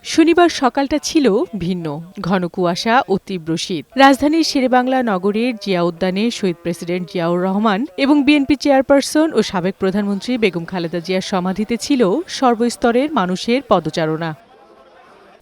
শনিবার সকালটা ছিল ভিন্ন। ঘন কুয়াশা ও তীব্র শীত। রাজধানীর শেরেবাংলা নগরের জিয়া উদ্যানে শহীদ প্রেসিডেন্ট জিয়াউর রহমান এবং বিএনপি চেয়ারপারসন ও সাবেক প্রধানমন্ত্রী বেগম খালেদা জিয়ার সমাধিতে ছিল সর্বস্তরের মানুষের পদচারণা।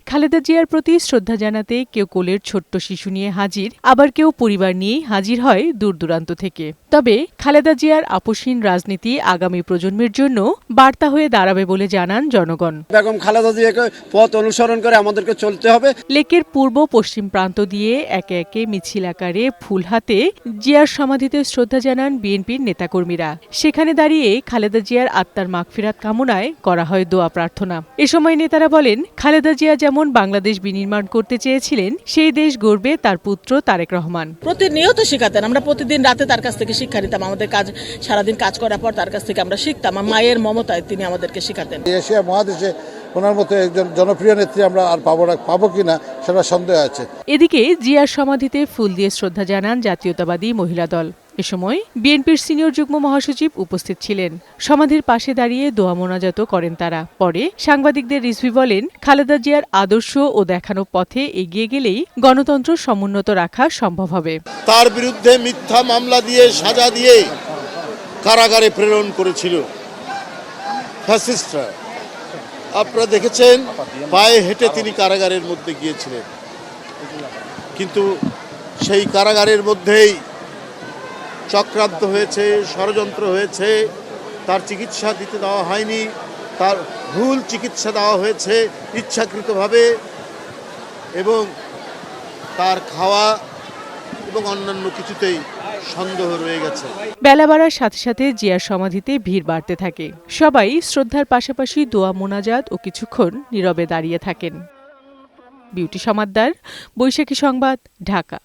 খালেদা জিয়ার প্রতি শ্রদ্ধা জানাতে কেউ কোলের ছোট্ট শিশু নিয়ে হাজির, আবার কেউ পরিবার নিয়েই হাজির হয় দূর দূরান্ত থেকে। তবে খালেদা জিয়ার আপোষহীন রাজনীতি আগামী প্রজন্মের জন্য বার্তা হয়ে দাঁড়াবে বলে জানান জনগণ। বেগম খালেদা জিয়াকে পথ অনুসরণ করে আমাদেরকে চলতে হবে। লেকের পূর্ব পশ্চিম প্রান্ত দিয়ে একে একে মিছিল আকারে ফুল হাতে জিয়ার সমাধিতে শ্রদ্ধা জানান বিএনপির নেতাকর্মীরা। সেখানে দাঁড়িয়ে খালেদা জিয়ার আত্মার মাগফিরাত কামনায় করা হয় দোয়া প্রার্থনা। এ সময় নেতারা বলেন, খালেদা জিয়া যেমন বাংলাদেশ বিনির্মাণ করতে চেয়েছিলেন, সেই দেশ গড়বে তার পুত্র তারেক রহমান। প্রতিনিয়ত শিখাতেন, আমরা প্রতিদিন রাতে তার কাছ থেকে শিক্ষা নিতাম। আমাদের কাজ সারাদিন কাজ করার পর তার কাছ থেকে আমরা শিখতাম। মায়ের মমতায় তিনি আমাদেরকে শিখাতেন। এশিয়া মহাদেশে ওনার মতো একজন জনপ্রিয় নেত্রী আমরা আর পাবো কিনা সেটা সন্দেহ আছে। এদিকে জিয়ার সমাধিতে ফুল দিয়ে শ্রদ্ধা জানান জাতীয়তাবাদী মহিলা দল। এ সময় বিএনপির সিনিয়র যুগ্ম মহাসচিব উপস্থিত ছিলেন। সমাধির পাশে দাঁড়িয়ে দোয়া মোনাজাতও করেন তারা। পরে সাংবাদিকদের রিজভী বলেন, খালেদা জিয়ার আদর্শ ও দেখানো পথে এগিয়ে গেলেই গণতন্ত্র সমুন্নত রাখা সম্ভব হবে। তার বিরুদ্ধে মিথ্যা মামলা দিয়ে সাজা দিয়ে কারাগারে প্রেরণ করেছিল ফ্যাসিস্টরা। আপনারা দেখেছেন পায়ে হেঁটে তিনি কারাগারের মধ্যে গিয়েছিলেন, কিন্তু সেই কারাগারের মধ্যেই চক্রান্ত হয়েছে, ষড়যন্ত্র হয়েছে। তার চিকিৎসা দিতে দেওয়া হয়নি, তার ভুল চিকিৎসা দেওয়া হয়েছে ইচ্ছাকৃতভাবে, এবং তার খাওয়া এবং অন্যান্য কিছুতেই সন্দেহ রয়ে গেছে। বেলা বাড়ার সাথে সাথে জিয়ার সমাধিতে ভিড় বাড়তে থাকে। সবাই শ্রদ্ধার পাশাপাশি দোয়া মোনাজাত ও কিছুক্ষণ নীরবে দাঁড়িয়ে থাকেন। বিউটি সমাদ্দার, বৈশাখী সংবাদ, ঢাকা।